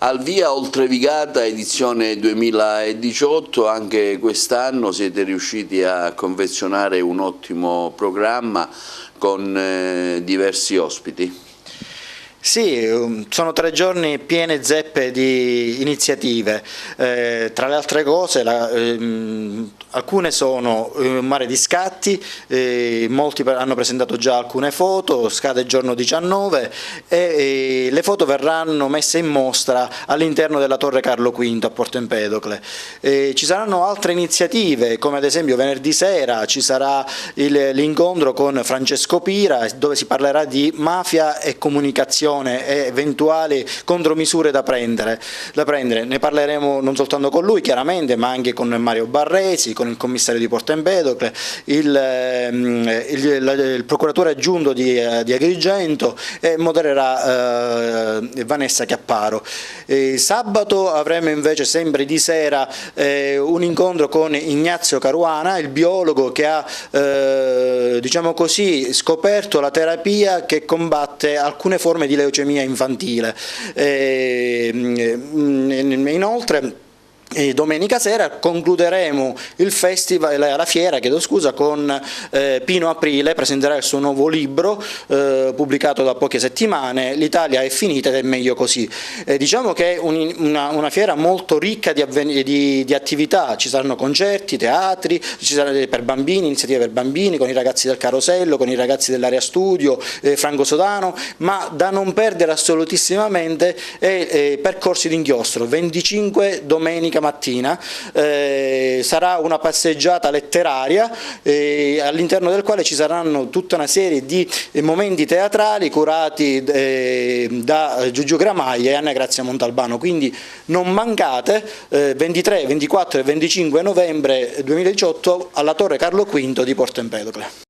Al via Oltrevigata edizione 2018, anche quest'anno siete riusciti a confezionare un ottimo programma con diversi ospiti. Sì, sono 3 giorni piene zeppe di iniziative, tra le altre cose alcune sono un mare di scatti, molti hanno presentato già alcune foto, scade il giorno 19 e le foto verranno messe in mostra all'interno della Torre Carlo V a Porto Empedocle. Ci saranno altre iniziative, come ad esempio venerdì sera ci sarà l'incontro con Francesco Pira, dove si parlerà di mafia e comunicazione e eventuali contromisure da prendere. Ne parleremo non soltanto con lui chiaramente, ma anche con Mario Barresi, con il commissario di Porto Empedocle, il procuratore aggiunto di Agrigento e modererà Vanessa Chiapparo. Sabato avremo invece sempre di sera un incontro con Ignazio Caruana, il biologo che ha diciamo così scoperto la terapia che combatte alcune forme di leucemia infantile. Inoltre domenica sera concluderemo il festival, la fiera, con Pino Aprile, presenterà il suo nuovo libro pubblicato da poche settimane, L'Italia è finita ed è meglio così. Diciamo che è una fiera molto ricca di attività, ci saranno concerti, teatri, ci saranno per bambini, iniziative per bambini con i ragazzi del Carosello, con i ragazzi dell'area studio, Franco Sodano, ma da non perdere assolutissimamente è percorsi d'inchiostro, 25 domenica mattina, sarà una passeggiata letteraria all'interno del quale ci saranno tutta una serie di momenti teatrali curati da Giugiu Gramaglia e Anna Grazia Montalbano, quindi non mancate 23, 24 e 25 novembre 2018 alla Torre Carlo V di Porto Empedocle.